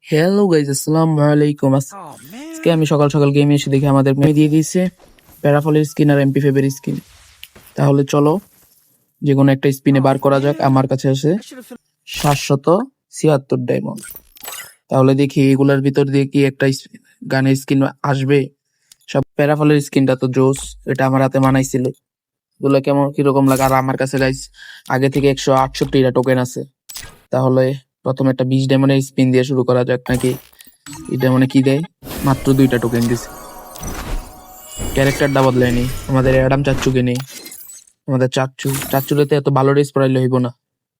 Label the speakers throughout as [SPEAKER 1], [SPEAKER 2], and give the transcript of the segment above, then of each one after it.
[SPEAKER 1] Hello guys, আসসালামু আলাইকুম। আজকে আমি সকাল সকাল গেমে এসে দেখি আমাদের মেয়ে দিয়ে দিয়েছে প্যারাফলের স্কিন আর এমপি ফেভের স্কিন। তাহলে চলো যে কোনো একটা স্পিনে বার করা যাক। আমার কাছে আছে 776 ডায়মন্ড। তাহলে দেখি এগুলার ভিতর দিয়ে কি একটা গানের স্কিন আসবে। সব প্যারাফলের স্কিনটা তো জোস, এটা আমার হাতে মানাইছিল। এগুলো কেমন কিরকম লাগে। আর আমার কাছে গাইজ আগে থেকে 168টা টোকেন আছে। তাহলে প্রথমে একটা 20 ডায়মন্ডের স্পিন দিয়ে শুরু করা যাক নাকি। এটা মানে কি দেয়, মাত্র 2টা টোকেন দিছে। ক্যারেক্টারটা বদলায়নি, আমাদের অ্যাডাম চাচ্চুকে নেই। আমাদের চাচ্চুরেতে এত ভালো ড্রেস পরাইলে হইব না।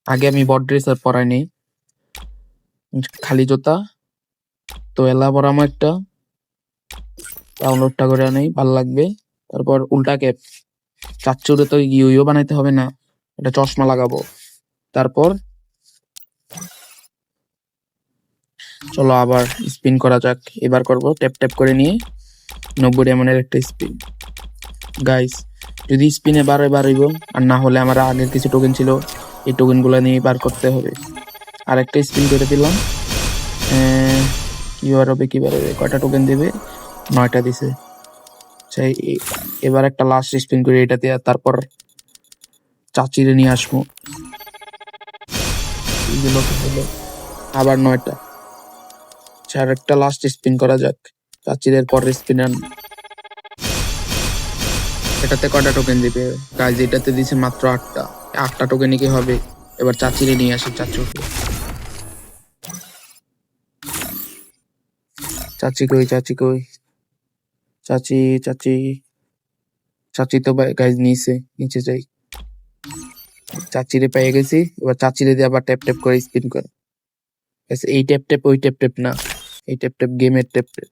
[SPEAKER 1] আগে আমি বড ড্রেস আর পরাই নেই, খালি জোতা। তো এলা পরামো একটা, ডাউনলোডটা করে নেই, ভালো লাগবে। তারপর উল্টা ক্যাপ, চাচ্চুরে তো ইউ বানাইতে হবে না, এটা চশমা লাগাবো। তারপর চলো আবার স্পিন করা যাক। এবার করব ট্যাপ ট্যাপ করে নিয়ে 90 ডায়মন্ডের একটা স্পিন। গাইস যদি স্পিনে বার হইব, আর না হলে আমার আগের কিছু টোকেন ছিল, এই টোকেন গুলা নিয়ে বার করতে হবে। আরেকটা স্পিন করে দিলাম। কি বার হবে, কয়টা টোকেন দেবে? 9টা দিছে। সেই এবার একটা লাস্ট স্পিন করে এটা দিয়ে, তারপর চাচিরে নিয়ে আসবো। এইগুলো তো হলো, আবার 9টা। আর একটা লাস্ট স্পিন করা যাক, চাচিরের পরের স্পিন। এটাতে কয়টা টোকেন দিবে? গাইজ এটাতে দিছে মাত্র 8টা। 8টা টোকেনে কি হবে? এবার চাচিরে নিয়ে আসি, চাচুকে। চাচি কই, চাচি কই? চাচি, চাচি, চাচি তো গাইজ নিচে যাই। চাচিরে পেয়ে গেছি, এবার চাচিরে দিয়ে আবার ট্যাপ ট্যাপ করে স্পিন করে। এই ট্যাপ ট্যাপ, ওই ট্যাপ ট্যাপ না, এই ট্যাপ ট্যাপ গেমের ট্যাপ ট্যাপ।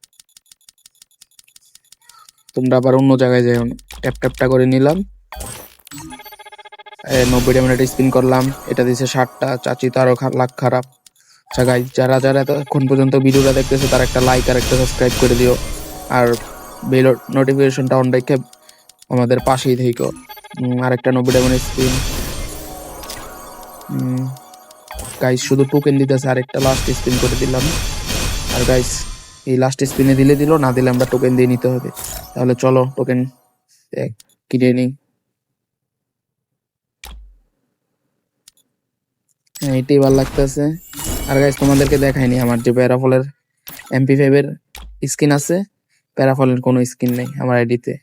[SPEAKER 1] তোমরা আবার অন্য জায়গায় যাও না। ট্যাপ ট্যাপটা করে নিলাম। 90 মিনিট স্পিন করলাম, এটা দিছে 60টা। চাচি তো আরো লাখ খারাপ। আচ্ছা গাইজ, যারা যারা এখন পর্যন্ত ভিডিওটা দেখতেছে তারা একটা লাইক আর একটা সাবস্ক্রাইব করে দিও। আর বেল নোটিফিকেশনটা অন রেখে আমাদের পাশেই থেকো। আরেকটা 90 মিনিট স্পিন। গাইস শুধু টোকেন দিতেছে, আরেকটা লাস্ট স্পিন করে দিলাম। আর গাইস এই লাস্ট স্পিনে দিল, না দিলে আমরা টোকেন দিয়ে নিতে হবে। তাহলে চলো টোকেন কিনে নিই। এটাই ভালো লাগতেছে। আর গাইস তোমাদেরকে দেখাইনি আমার যে প্যারাফলের MP5-এর স্কিন আছে, প্যারাফলের কোনো স্কিন নেই আমার আইডিতে।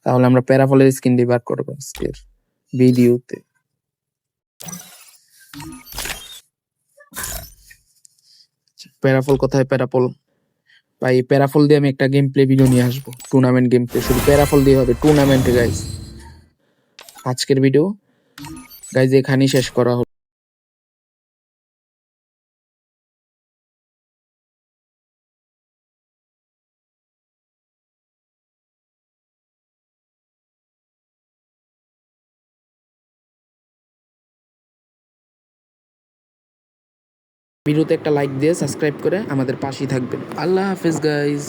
[SPEAKER 1] তাহলে আমরা প্যারাফলের স্কিন বার করবো আজকের ভিডিওতে। প্যারাফল কোথায়? প্যারাফল ভাই, প্যারাফল দিয়ে আমি একটা গেম প্লে ভিডিও নিয়ে আসবো, টুর্নামেন্ট গেম প্লে। শুধু প্যারাফল দিয়ে হবে টুর্নামেন্টে গাইজ। আজকের ভিডিও গাইজ এখানেই শেষ করা হলো। ভিডিওতে একটা লাইক দিয়ে সাবস্ক্রাইব করে আমাদের পাশেই থাকবেন। আল্লাহ হাফেজ গাইজ।